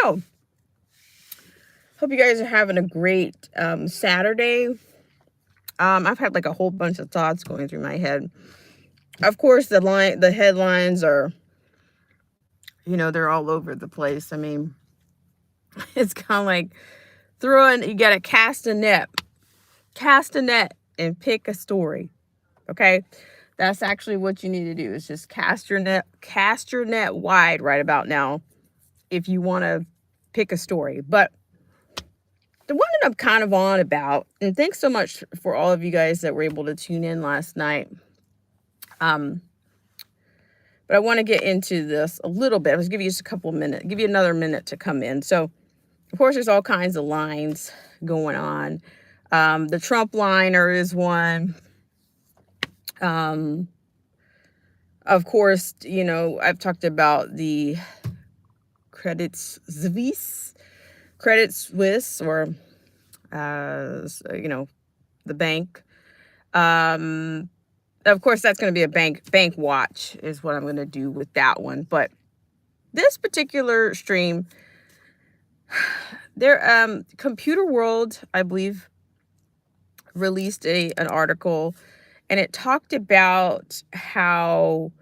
know. Hope you guys are having a great Saturday. I've had like a whole bunch of thoughts going through my head. Of course, the headlines are, they're all over the place. I mean, it's kind of like you got to cast a net and pick a story. Okay. That's actually what you need to do is just cast your net wide right about now if you want to pick a story. But the one that I'm kind of on about, and thanks so much for all of you guys that were able to tune in last night. But I want to get into this a little bit. I'll just give you just a couple of minutes, give you another minute to come in. So, of course, there's all kinds of lines going on. The Trump liner is one. Of course, I've talked about the Credit Suisse, or, the bank. Of course, that's going to be a bank watch is what I'm going to do with that one. But this particular stream, Computer World, I believe, released an article, and it talked about how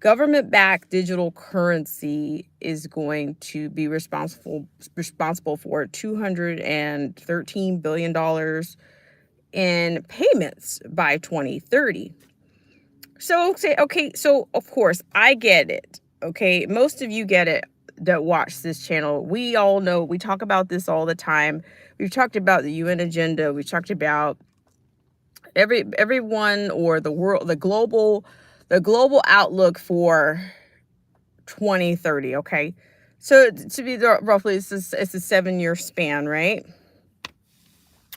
government-backed digital currency is going to be responsible for $213 billion in payments by 2030. So, so of course, I get it. Okay, most of you get it that watch this channel. We all know, we talk about this all the time. We've talked about the UN agenda. We've talked about everyone, or the world, the global outlook for 2030. Okay, so to be roughly, it's a 7-year span, right?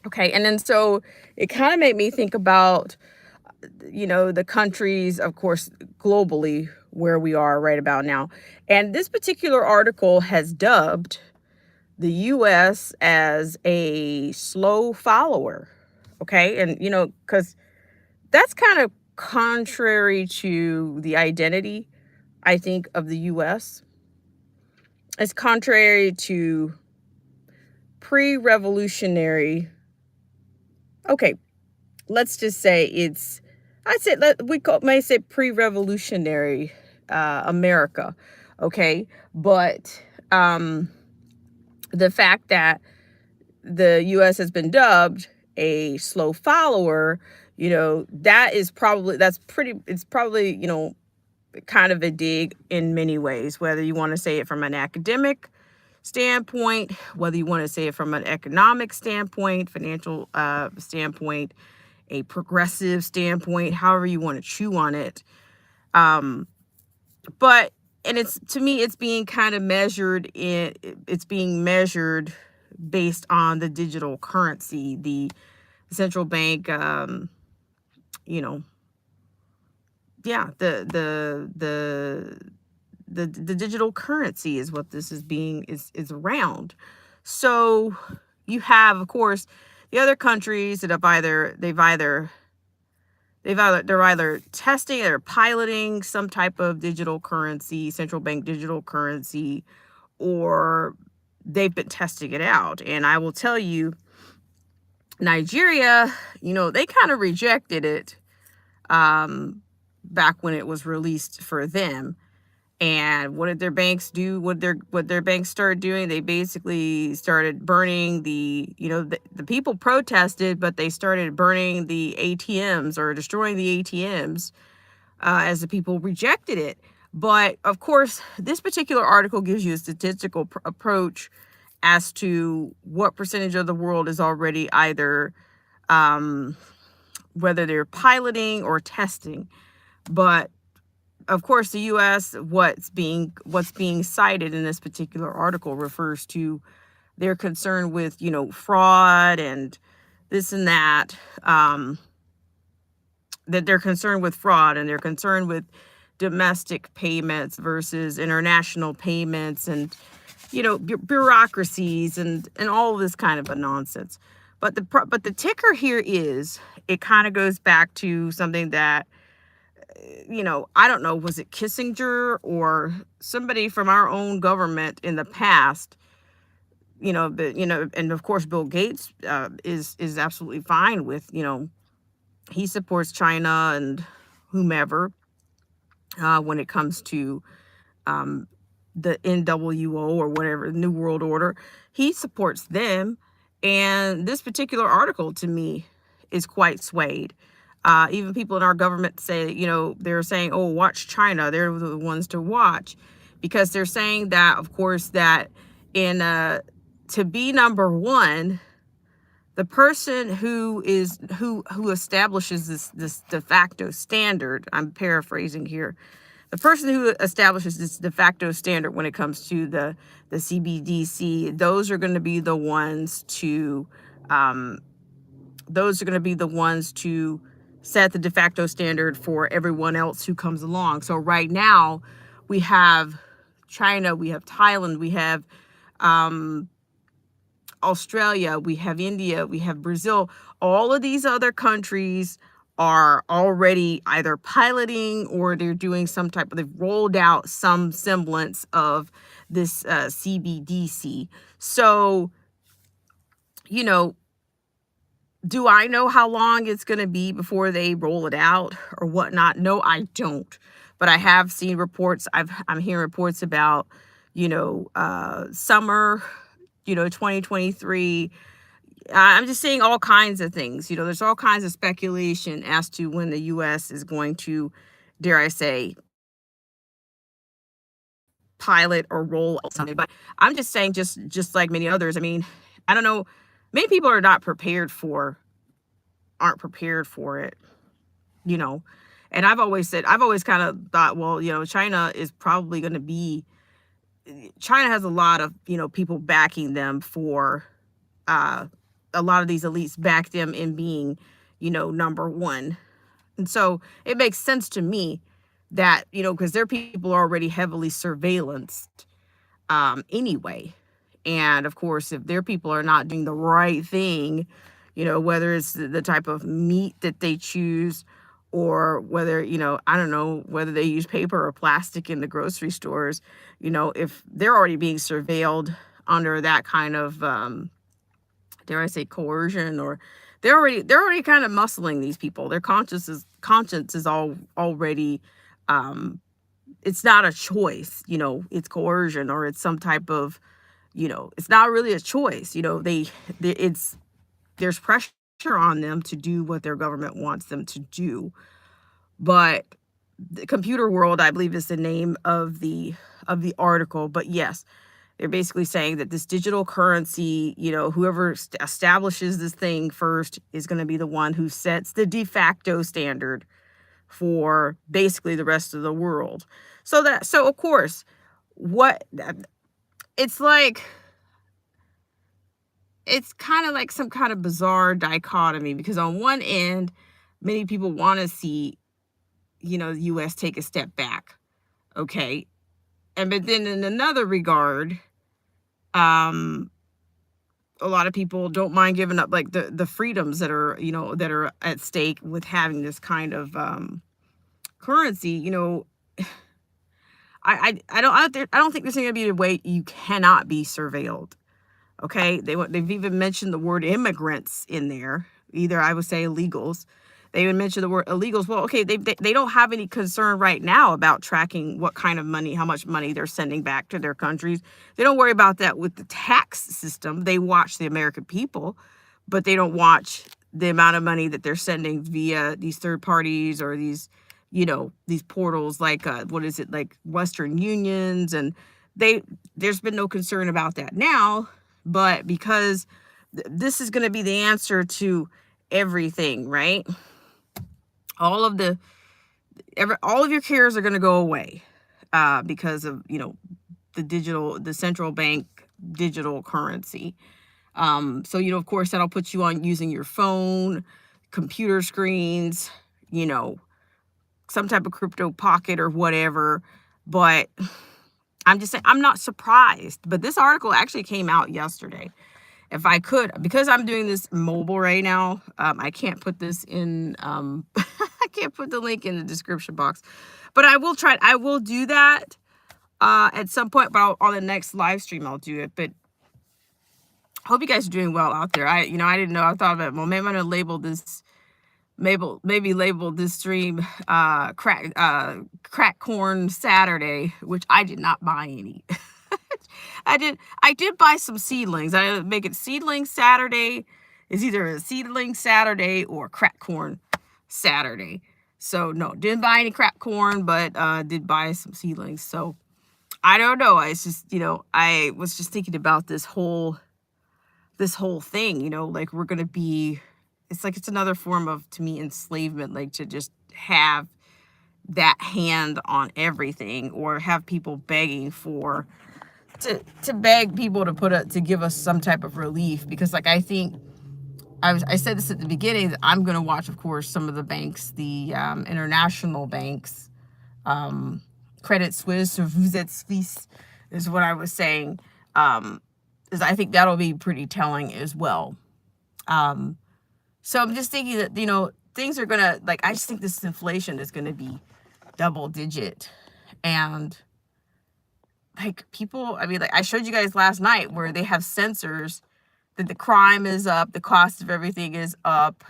Okay, and then so it kind of made me think about, the countries, of course, globally, where we are right about now. And this particular article has dubbed the U.S. as a slow follower. Okay, and because that's kind of contrary to the identity, I think, of the U.S. It's contrary to pre-revolutionary. Okay, let's just say may say pre-revolutionary America. Okay, but the fact that the U.S. has been dubbed a slow follower, it's probably, kind of a dig in many ways, whether you want to say it from an academic standpoint, whether you want to say it from an economic standpoint, financial standpoint, a progressive standpoint, however you want to chew on it. But, and to me, it's being kind of measured based on the digital currency, the central bank, the digital currency is what this is around. So you have, of course, the other countries that they're either testing or piloting some type of digital currency, central bank digital currency, or they've been testing it out. And I will tell you, Nigeria, they kind of rejected it back when it was released for them. And what did their banks do? What their banks started doing? They basically started burning the people protested, but they started burning the ATMs or destroying the ATMs as the people rejected it. But of course, this particular article gives you a statistical approach as to what percentage of the world is already either whether they're piloting or testing. But of course, the U.S., what's being cited in this particular article refers to their concern with, fraud and this and that, that they're concerned with fraud, and they're concerned with domestic payments versus international payments, and, bureaucracies and all of this kind of a nonsense. But the ticker here is, it kind of goes back to something that, I don't know, was it Kissinger or somebody from our own government in the past and of course Bill Gates is absolutely fine with, he supports China and whomever when it comes to um, the NWO or whatever, New World Order. He supports them. And this particular article to me is quite swayed. Even people in our government say, they're saying, oh, watch China. They're the ones to watch, because they're saying that, of course, that in to be number one, the person who establishes this de facto standard, I'm paraphrasing here, the person who establishes this de facto standard when it comes to the CBDC, those are going to be the ones to set the de facto standard for everyone else who comes along. So right now we have China, we have Thailand, we have Australia, we have India, we have Brazil. All of these other countries are already either piloting or they're doing they've rolled out some semblance of this CBDC. So, do I know how long it's going to be before they roll it out or whatnot? No, I don't. But I have seen reports. I'm hearing reports about, summer, 2023. I'm just saying all kinds of things. There's all kinds of speculation as to when the U.S. is going to, dare I say, pilot or roll out something. But I'm just saying, just like many others. I mean, I don't know. Many people aren't prepared for it. And I've always kind of thought, well, China is probably going to be. China has a lot of people backing them for. A lot of these elites back them in being, number one. And so it makes sense to me that, because their people are already heavily surveillanced anyway. And of course, if their people are not doing the right thing, whether it's the type of meat that they choose, or whether, I don't know, whether they use paper or plastic in the grocery stores, if they're already being surveilled under that kind of, dare I say, coercion, or they're already kind of muscling these people. Their conscience is already, it's not a choice, it's coercion, or it's some type of, it's not really a choice. There's pressure on them to do what their government wants them to do. But the Computer World, I believe, is the name of the article. But yes, they're basically saying that this digital currency, whoever establishes this thing first is going to be the one who sets the de facto standard for basically the rest of the world. So of course, it's kind of like some kind of bizarre dichotomy, because on one end, many people want to see, the U.S. take a step back. Okay. But then in another regard, a lot of people don't mind giving up like the freedoms that are at stake with having this kind of currency. I don't think there's going to be a way you cannot be surveilled. Okay, they've even mentioned the word immigrants in there. Either I would say illegals. They even mentioned the word illegals. Well, okay, they don't have any concern right now about tracking what kind of money, how much money they're sending back to their countries. They don't worry about that with the tax system. They watch the American people, but they don't watch the amount of money that they're sending via these third parties or these, these portals like like Western Unions, and there's been no concern about that now. But because this is going to be the answer to everything, right? All of your cares are going to go away because of, the central bank digital currency. So, of course, that'll put you on using your phone, computer screens, some type of crypto pocket or whatever. But I'm just saying, I'm not surprised. But this article actually came out yesterday. If I could, because I'm doing this mobile right now, I can't put this in, I can't put the link in the description box, but I will do that at some point, but on the next live stream, I'll do it. But Hope you guys are doing well out there. I didn't know. I thought about, well, maybe I'm gonna label this, maybe label this stream crack corn Saturday, which I did not buy any. I did buy some seedlings. I make it seedling Saturday. It's either a seedling Saturday or crack corn Saturday. So no, didn't buy any crack corn, but did buy some seedlings. So I don't know. It's just, I was just thinking about this whole thing, like we're gonna be, it's like it's another form of, to me, enslavement, like to just have that hand on everything, or have people begging for, to beg people to give us some type of relief. Because like, I think I said this at the beginning, that I'm going to watch, of course, some of the banks, the international banks, Credit Suisse or Vous êtes Suisse is what I was saying, is I think that'll be pretty telling as well. So I'm just thinking that, things are going to, like, I just think this inflation is going to be double digit. And like, people, I mean, like I showed you guys last night where they have sensors that the crime is up, the cost of everything is up.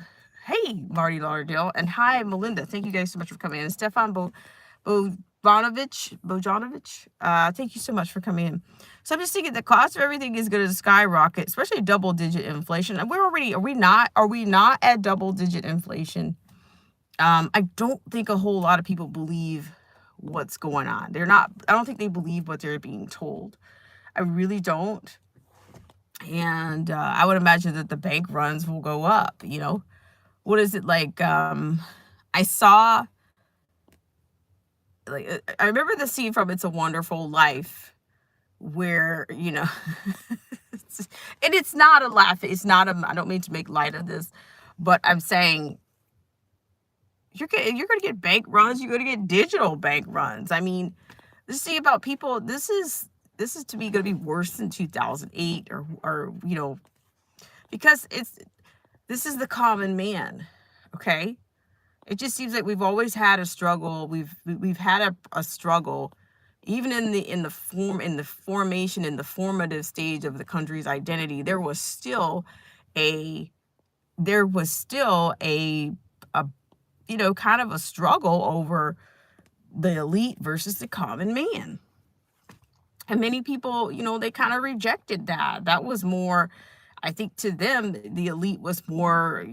Hey, Marty Lauderdale, and hi, Melinda. Thank you guys so much for coming in. And Stefan Bojanovic, thank you so much for coming in. So I'm just thinking the cost of everything is going to skyrocket, especially double-digit inflation. And are we not at double-digit inflation? I don't think a whole lot of people believe what's going on. I don't think they believe what they're being told. I really don't. And I would imagine that the bank runs will go up, What is it like? I saw, like, I remember the scene from It's a Wonderful Life where, and it's not a laugh. I don't mean to make light of this, but I'm saying you're going to get bank runs. You're going to get digital bank runs. I mean, the thing about people, this is to me going to be worse than 2008 or because this is the common man. Okay. It just seems like we've always had a struggle. We've had a struggle, even in the formation, in the formative stage of the country's identity. There was still a kind of a struggle over the elite versus the common man. And many people, they kind of rejected that. That was more, I think, to them, the elite was more,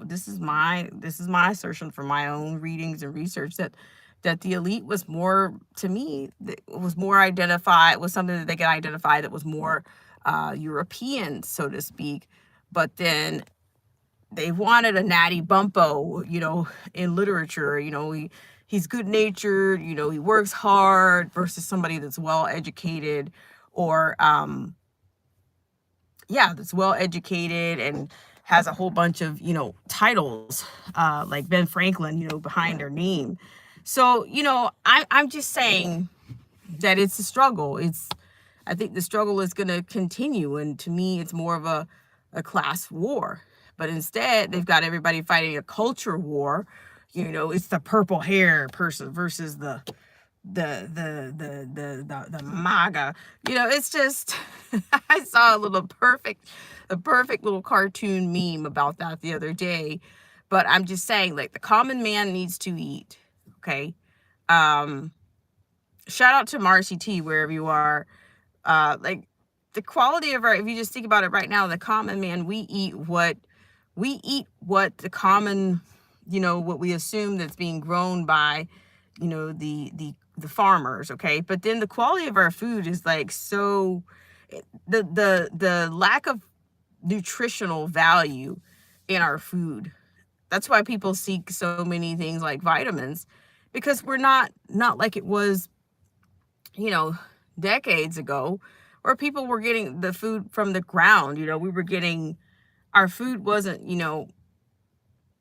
this is my assertion from my own readings and research, that the elite was more, to me, was more identified, was something that they could identify that was more European, so to speak. But then they wanted a Natty Bumppo, in literature, he's good natured, he works hard, versus somebody that's well educated, or that's well educated and has a whole bunch of titles, like Ben Franklin, behind their name. So I'm just saying that it's a struggle. I think the struggle is going to continue, and to me, it's more of a class war. But instead, they've got everybody fighting a culture war. It's the purple hair person versus the MAGA. It's just I saw a perfect little cartoon meme about that the other day. But I'm just saying, like, the common man needs to eat. Okay. Shout out to Marcy T, wherever you are. Like, the quality of if you just think about it right now, the common man, we eat what the common, what we assume that's being grown by, the farmers. Okay. But then the quality of our food is like, so the lack of nutritional value in our food. That's why people seek so many things like vitamins, because we're not like it was, decades ago, where people were getting the food from the ground. We were getting, our food wasn't,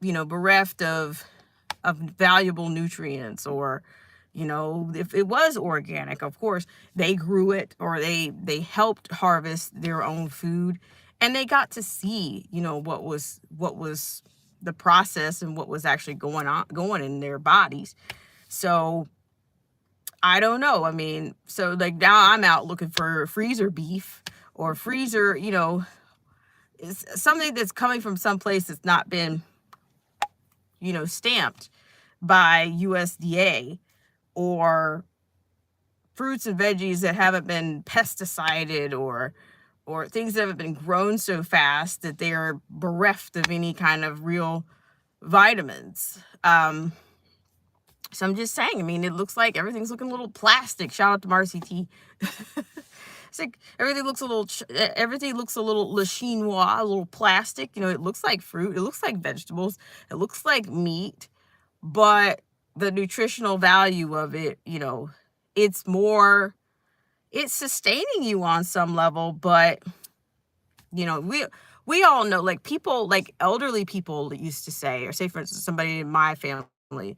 bereft of valuable nutrients, or, if it was organic, of course, they grew it, or they helped harvest their own food, and they got to see, what was the process and what was actually going in their bodies. So I don't know. I mean, so like now I'm out looking for freezer beef or freezer, is something that's coming from some place that's not been, stamped by USDA, or fruits and veggies that haven't been pesticided, or things that haven't been grown so fast that they are bereft of any kind of real vitamins. So I'm just saying, I mean, it looks like everything's looking a little plastic. Shout out to Marcy T. It's like everything looks a little le chinois, a little plastic. It looks like fruit, it looks like vegetables, it looks like meat, but the nutritional value of it, it's sustaining you on some level. But we all know, like, people, like elderly people used to say, or say for instance somebody in my family,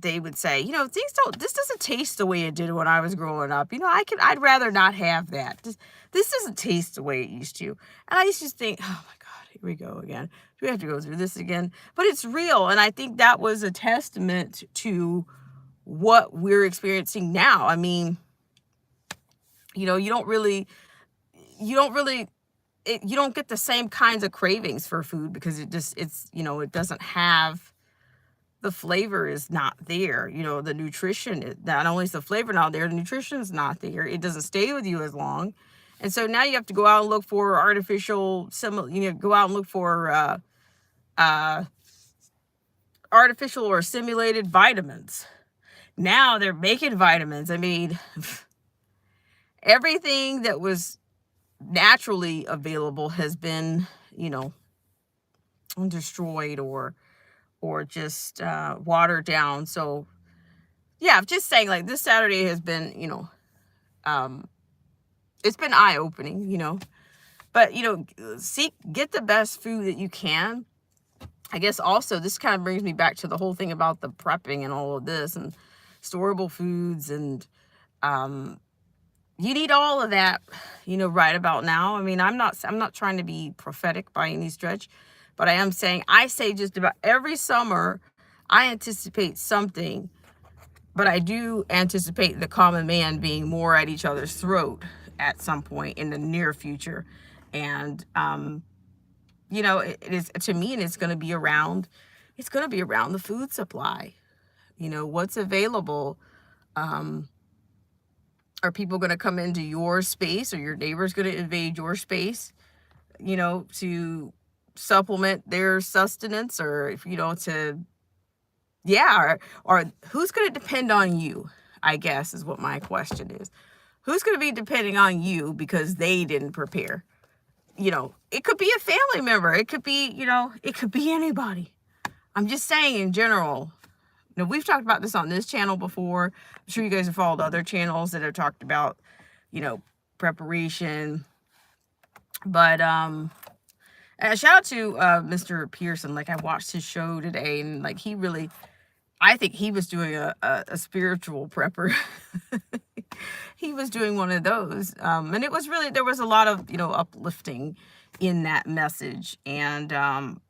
they would say, this doesn't taste the way it did when I was growing up. I'd rather not have that. This doesn't taste the way it used to. And I used to think, oh my God, here we go again. Do we have to go through this again? But it's real. And I think that was a testament to what we're experiencing now. I mean, you don't get the same kinds of cravings for food, because it doesn't have, the flavor is not there. The nutrition, not only is the flavor not there, the nutrition is not there. It doesn't stay with you as long. And so now you have to go out and look for artificial, go out and look for artificial or simulated vitamins. Now they're making vitamins. I mean, everything that was naturally available has been, destroyed or just watered down. So yeah, I'm just saying, like, this Saturday has been, it's been eye-opening, but get the best food that you can. I guess also this kind of brings me back to the whole thing about the prepping and all of this and storable foods, and you need all of that, right about now. I mean, I'm not trying to be prophetic by any stretch, but I say just about every summer, I anticipate something, but I do anticipate the common man being more at each other's throat at some point in the near future. And, it is, to me, and it's going to be around the food supply, what's available. Are people going to come into your space, or your neighbor's going to invade your space, to supplement their sustenance, or or who's going to depend on you, I guess, is what my question is. Who's going to be depending on you because they didn't prepare? It could be a family member, it could be, it could be anybody. I'm just saying, in general. We've talked about this on this channel before. I'm sure you guys have followed other channels that have talked about, preparation. But shout out to Mr. Pearson. Like, I watched his show today, and like, I think he was doing a spiritual prepper. He was doing one of those. And it was really, there was a lot of, uplifting in that message. And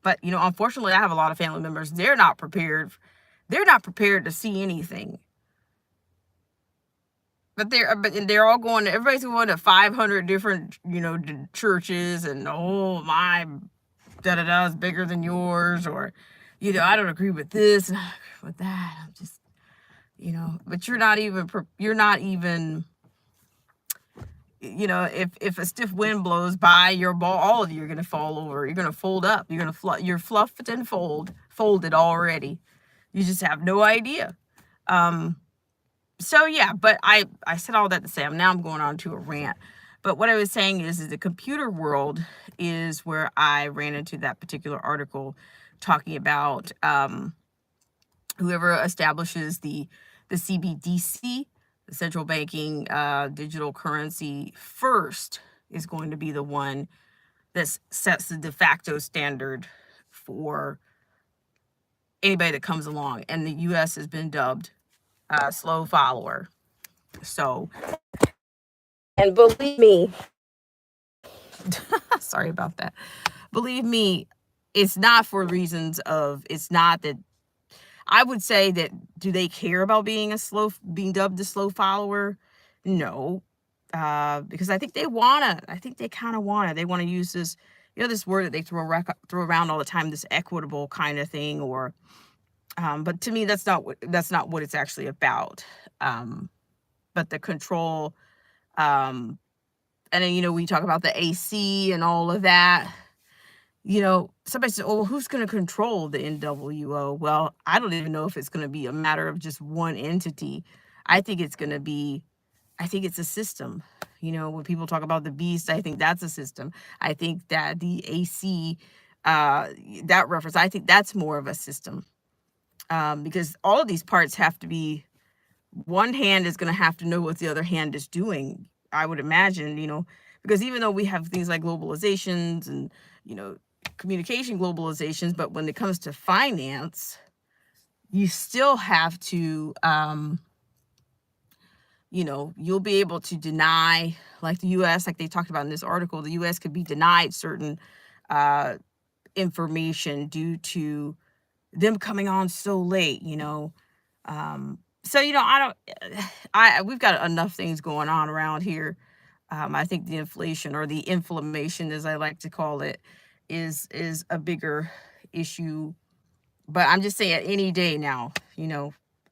but unfortunately, I have a lot of family members, they're not prepared to see anything. But they're all going, everybody's going to 500 different, churches, and my da-da-da is bigger than yours, or, I don't agree with this and I don't agree with that. I'm just, but you're not even, if a stiff wind blows by your ball, all of you are going to fall over. You're going to fold up. You're fluffed and folded already. You just have no idea. So yeah, but I said all that to say, I'm going on to a rant. But what I was saying is the computer world is where I ran into that particular article talking about whoever establishes the CBDC, the central banking digital currency, first is going to be the one that sets the de facto standard for anybody that comes along. And the U.S. has been dubbed slow follower. So, and believe me, sorry about that. Believe me, it's not for reasons of, it's not that, I would say that, do they care about being dubbed a slow follower? No. because I think they wanna. I think they kind of wanna. They want to use this, this word that they throw around all the time, this equitable kind of thing, or but to me, that's not what it's actually about. Um, but the control, um, and then we talk about the AC and all of that. Somebody said, "Oh, well, who's going to control the NWO?" Well, I don't even know if it's going to be a matter of just one entity. I think it's going to be, I think it's a system. When people talk about the beast, I think that's a system. I think that the AC, that reference, I think that's more of a system. Because all of these parts have to be, one hand is going to have to know what the other hand is doing, I would imagine, because even though we have things like globalizations and, communication globalizations, but when it comes to finance, you still have to, you'll be able to deny, like the US, like they talked about in this article, the US could be denied certain information due to them coming on so late, so I don't we've got enough things going on around here. I think the inflation, or the inflammation as I like to call it, is a bigger issue. But I'm just saying, any day now,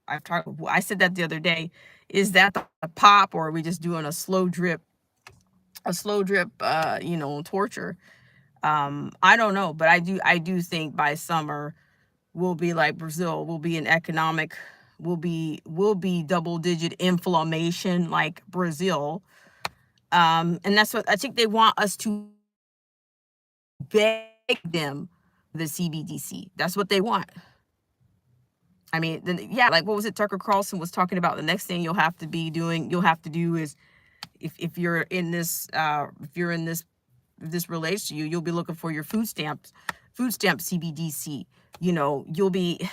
I said that the other day, is that the pop, or are we just doing a slow drip, torture? I don't know, but I do think by summer we'll be like Brazil. We'll be double digit inflammation like Brazil. And that's what I think they want us to beg them, the CBDC. That's what they want. I mean, yeah, like what was it Tucker Carlson was talking about? The next thing you'll have to do is, if you're in this if this relates to you, you'll be looking for your food stamp CBDC. You'll be,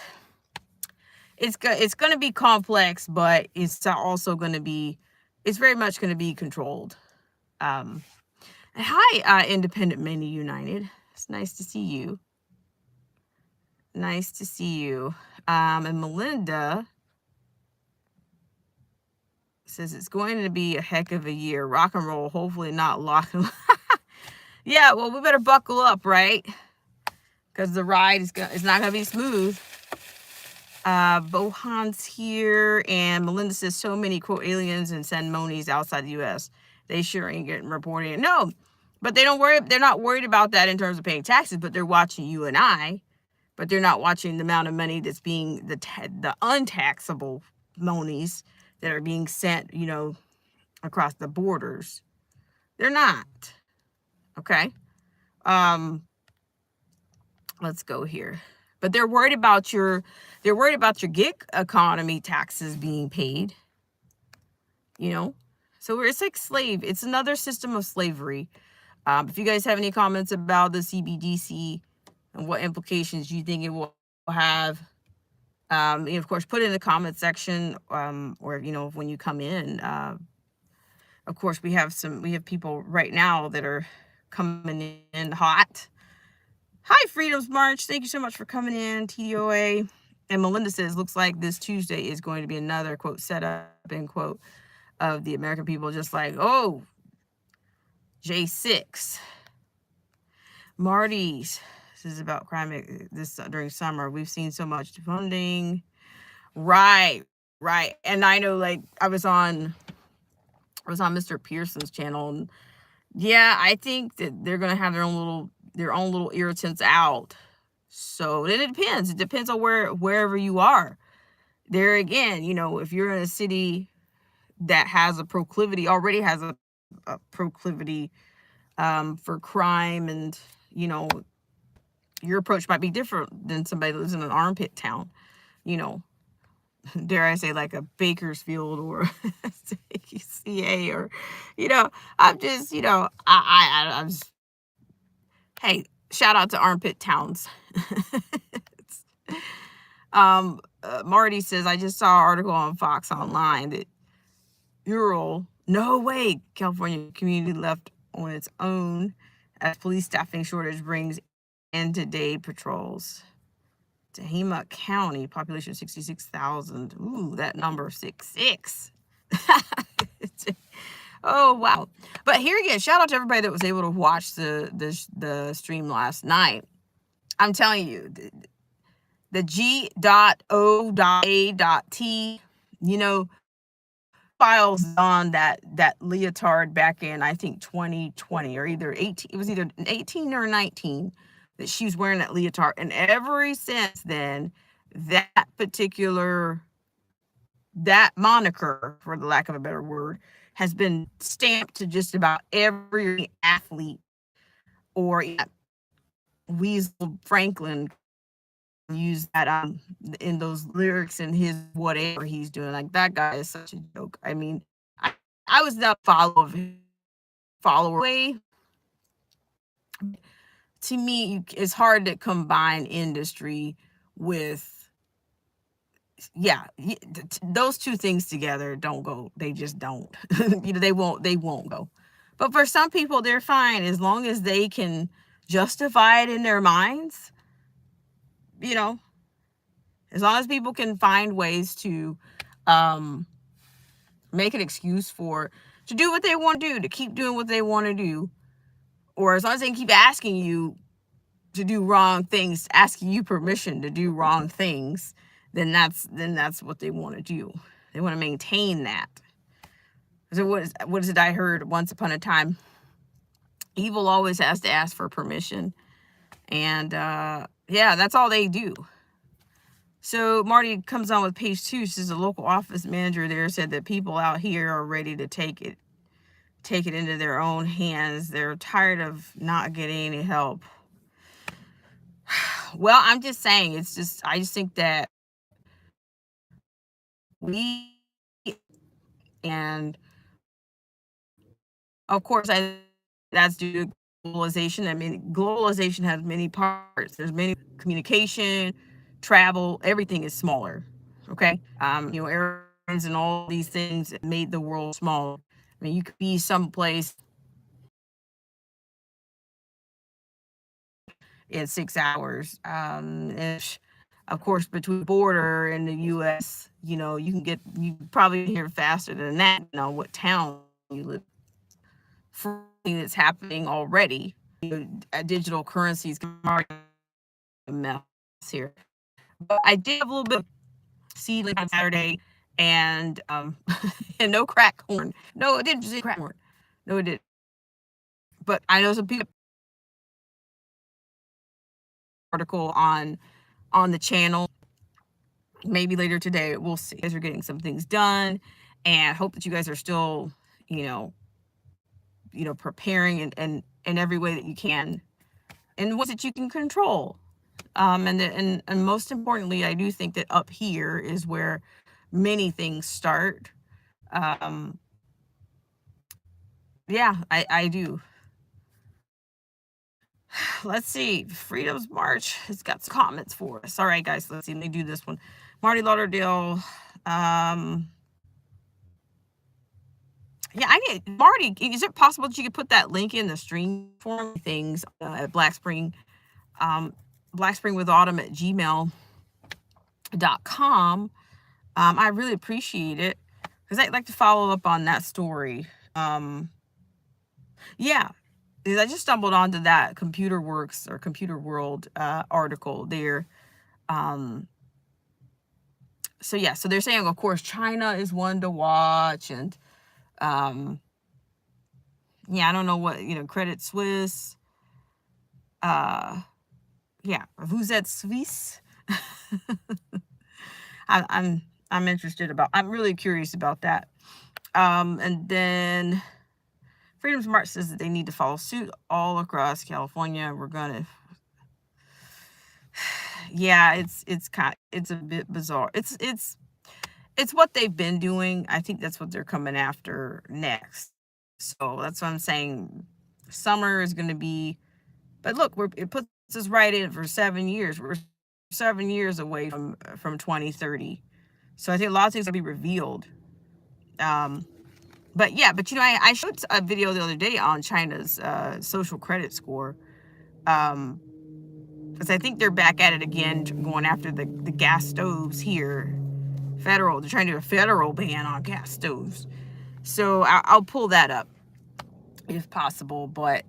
it's going to be complex, but it's also going to be, it's very much going to be controlled. Hi, Independent Many United. It's nice to see you. Nice to see you. And Melinda says it's going to be a heck of a year. Rock and roll, hopefully not lock and yeah, well, we better buckle up, right? Because the ride is not going to be smooth. Bohan's here, and Melinda says so many quote aliens and send monies outside the U.S. They sure ain't getting reporting. No, but they're not worried about that in terms of paying taxes, but they're watching you and I, but they're not watching the amount of money that's being, the untaxable monies that are being sent, across the borders. They're not. Okay. Let's go here. But they're worried about your gig economy taxes being paid. So it's like it's another system of slavery. If you guys have any comments about the CBDC and what implications you think it will have, of course, put it in the comment section, or when you come in. Of course, we have people right now that are coming in hot. Hi, Freedom's March. Thank you so much for coming in, TDOA. And Melinda says, looks like this Tuesday is going to be another, quote, setup, end quote, of the American people, just like, oh, J6. Marty's, this is about crime during summer. We've seen so much funding. Right. And I know, like, I was on Mr. Pearson's channel, and yeah, I think that they're going to have their own little irritants out. So then it depends. It depends on wherever you are. There again, if you're in a city that has already has a proclivity for crime, and your approach might be different than somebody that lives in an armpit town. Dare I say, like a Bakersfield or CA, or I'm just I'm just, hey, shout out to armpit towns. Marty says, I just saw an article on Fox Online that no way, California community left on its own as police staffing shortage brings end to day patrols. Tehama County, population 66,000. Ooh, that number 66. Oh wow. But here again, shout out to everybody that was able to watch the stream last night. I'm telling you, the G.O.A.T, you know, files on that leotard back in, I think, 2020, or either 18, it was either 18 or 19 that she was wearing that leotard. And ever since then, that moniker, for the lack of a better word, has been stamped to just about every athlete, or Weasel Franklin use that in those lyrics and his whatever he's doing. Like, that guy is such a joke. I mean, I was not follower way. To me, it's hard to combine industry with, those two things together don't go. They just don't. They won't go. But for some people, they're fine as long as they can justify it in their minds. As long as people can find ways to make an excuse to do what they want to do, to keep doing what they want to do, or as long as they can keep asking you to do wrong things, asking you permission to do wrong things, then that's what they want to do. They want to maintain that. So what is it I heard once upon a time? Evil always has to ask for permission. And that's all they do. So Marty comes on with page 2. She says the local office manager there said that people out here are ready to take it into their own hands. They're tired of not getting any help. Well, I'm just saying, I just think that and of course that's due to globalization. I mean, globalization has many parts. There's many communication, travel, everything is smaller. Okay. Airlines and all these things made the world small. I mean, you could be someplace in 6 hours. Of course, between the border and the U.S., you probably hear faster than that. What town you live. That's happening already. Digital currencies are a mess here. But I did have a little bit of seedling on Saturday, and and no crack corn. No, it didn't say crack corn. No, it didn't. But I know some people article on the channel. Maybe later today, we'll see. You guys are getting some things done, and hope that you guys are still, preparing and in every way that you can, and what that you can control. And most importantly, I do think that up here is where many things start. I do. Let's see. Freedom's March has got some comments for us. All right, guys, let's see. Let me do this one. Marty Lauderdale. Marty, is it possible that you could put that link in the stream for me? Things at Black Spring with Autumn at gmail.com. I really appreciate it, because I'd like to follow up on that story. Because I just stumbled onto that Computer Works or Computer World article there. So they're saying, of course, China is one to watch, and I don't know what, Credit Suisse. Who's that Swiss? I'm really curious about that. And then Freedom's March says that they need to follow suit all across California. We're gonna, it's a bit bizarre. It's what they've been doing. I think that's what they're coming after next. So that's what I'm saying. Summer is going to be, but look, it puts us right in for 7 years. We're 7 years away from 2030. So I think a lot of things will be revealed. I showed a video the other day on China's social credit score. Because I think they're back at it again, going after the gas stoves here. They're trying to do a federal ban on gas stoves. So I'll pull that up if possible. But,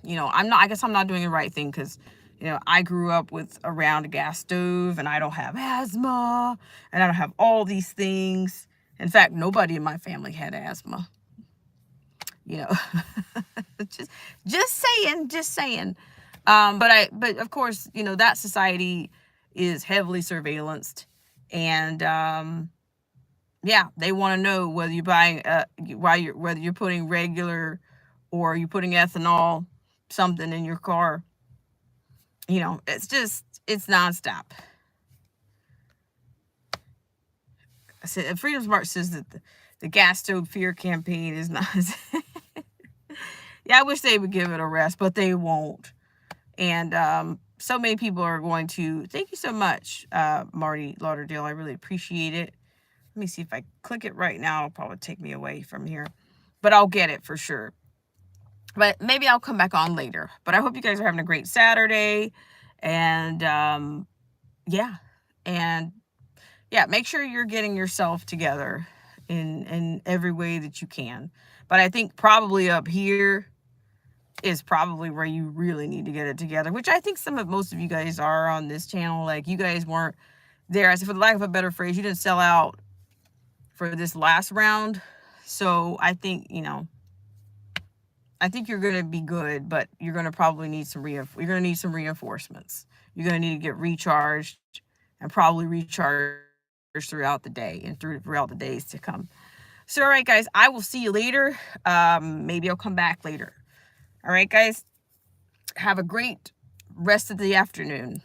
you know, I guess I'm not doing the right thing because, you know, I grew up with around a gas stove and I don't have asthma and I don't have all these things. In fact, nobody in my family had asthma, you know. just saying. But of course, you know, that society is heavily surveillanced, and yeah, they want to know whether you're buying whether you're putting regular or you're putting ethanol something in your car. You know, it's nonstop. I said Freedom Smart says that the gas stove fear campaign is not. Yeah, I wish they would give it a rest, but they won't. And so many people are going to. Thank you so much, Marty Lauderdale. I really appreciate it. Let me see if I click it right now. It'll probably take me away from here, but I'll get it for sure. But maybe I'll come back on later. But I hope you guys are having a great Saturday, and yeah, and yeah, make sure you're getting yourself together in every way that you can. But I think probably up here is probably where you really need to get it together, which I think most of you guys are on this channel. Like, you guys weren't there. I said, for the lack of a better phrase, you didn't sell out for this last round. So I think, you know, I think you're going to be good, but you're going to probably need some reinforcements. You're going to need to get recharged and probably recharged throughout the day and throughout the days to come. So, all right, guys, I will see you later. Maybe I'll come back later. All right, guys, have a great rest of the afternoon.